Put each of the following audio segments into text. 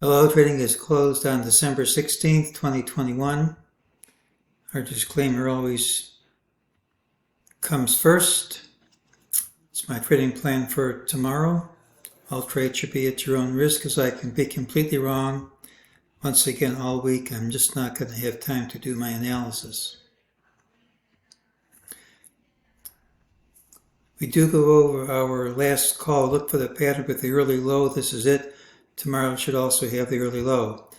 Hello, trading is closed on December 16th, 2021. Our disclaimer always comes first. It's my trading plan for tomorrow. All trades should be at your own risk, as I can be completely wrong. Once again, all week, I'm just not going to have time to do my analysis. We do go over our last call. Look for the pattern with the early low. This is it. Tomorrow should also have the early low.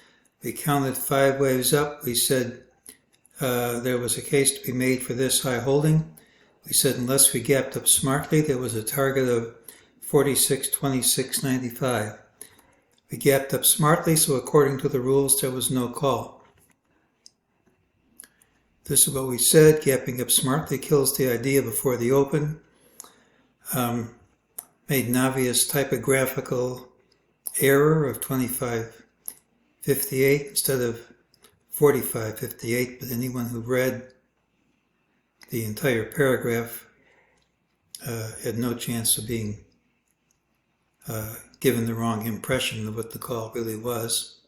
We counted 5 waves up. We said there was a case to be made for this high holding. We said unless we gapped up smartly, there was a target of 46.2695. We gapped up smartly, so according to the rules, there was no call. This is what we said. Gapping up smartly kills the idea before the open. Made an obvious typographical error of 25.58 instead of 45.58, but anyone who read the entire paragraph had no chance of being given the wrong impression of what the call really was.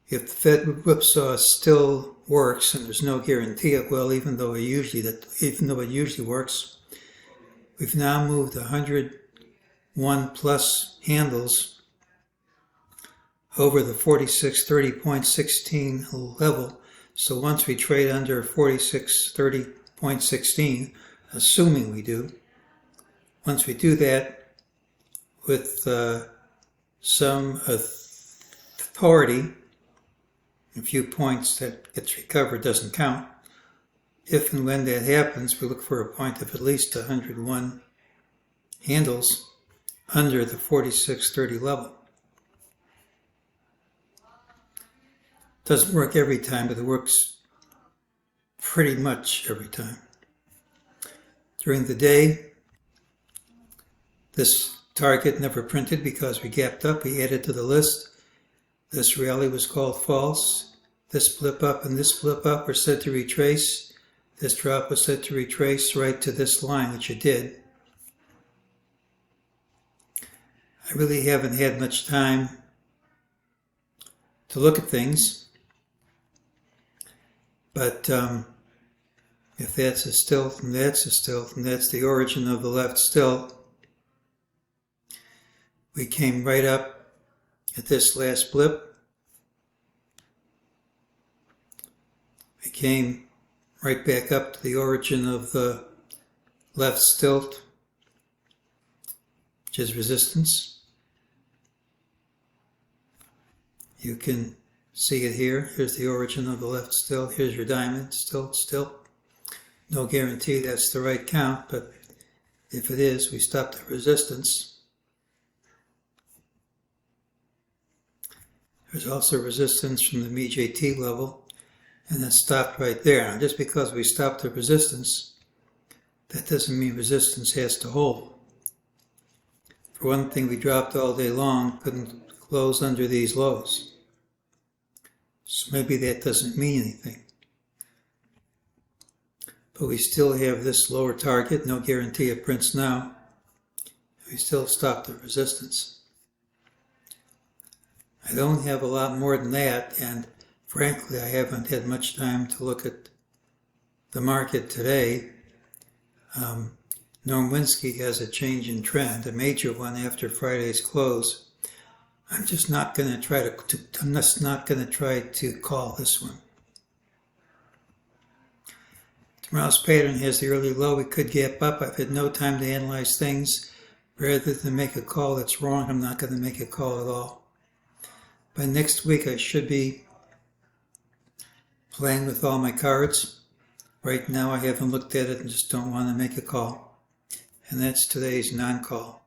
If the Fed whipsaw still works, and there's no guarantee it will, even though it usually works, we've now moved 101 plus handles over the 4630.16 level. So once we trade under 4630.16, assuming we do, once we do that with some authority, a few points that gets recovered doesn't count. If and when that happens, we look for a point of at least 101 handles under the 4630 level. Doesn't work every time, but it works pretty much every time. During the day, this target never printed because we gapped up. We added to the list. This rally was called false. This blip up and this blip up were said to retrace. This drop was said to retrace right to this line, which it did. I really haven't had much time to look at things, but if that's a stilt and that's a stilt and that's the origin of the left stilt, we came right up at this last blip. We came right back up to the origin of the left stilt, which is resistance. You can see it here. Here's the origin of the left stilt. Here's your diamond, stilt, stilt. No guarantee that's the right count, but if it is, we stop the resistance. There's also resistance from the MEJT level, and that stopped right there. Now, just because we stopped the resistance, that doesn't mean resistance has to hold. For one thing, we dropped all day long, couldn't close under these lows. So maybe that doesn't mean anything. But we still have this lower target, no guarantee it prints now. We still stop the resistance. I don't have a lot more than that, and frankly, I haven't had much time to look at the market today. Norwinski has a change in trend, a major one after Friday's close. I'm just not going to try to call this one. Tomorrow's pattern has the early low. We could gap up. I've had no time to analyze things. Rather than make a call that's wrong, I'm not going to make a call at all. By next week, I should be playing with all my cards. Right now, I haven't looked at it and just don't want to make a call. And that's today's non-call.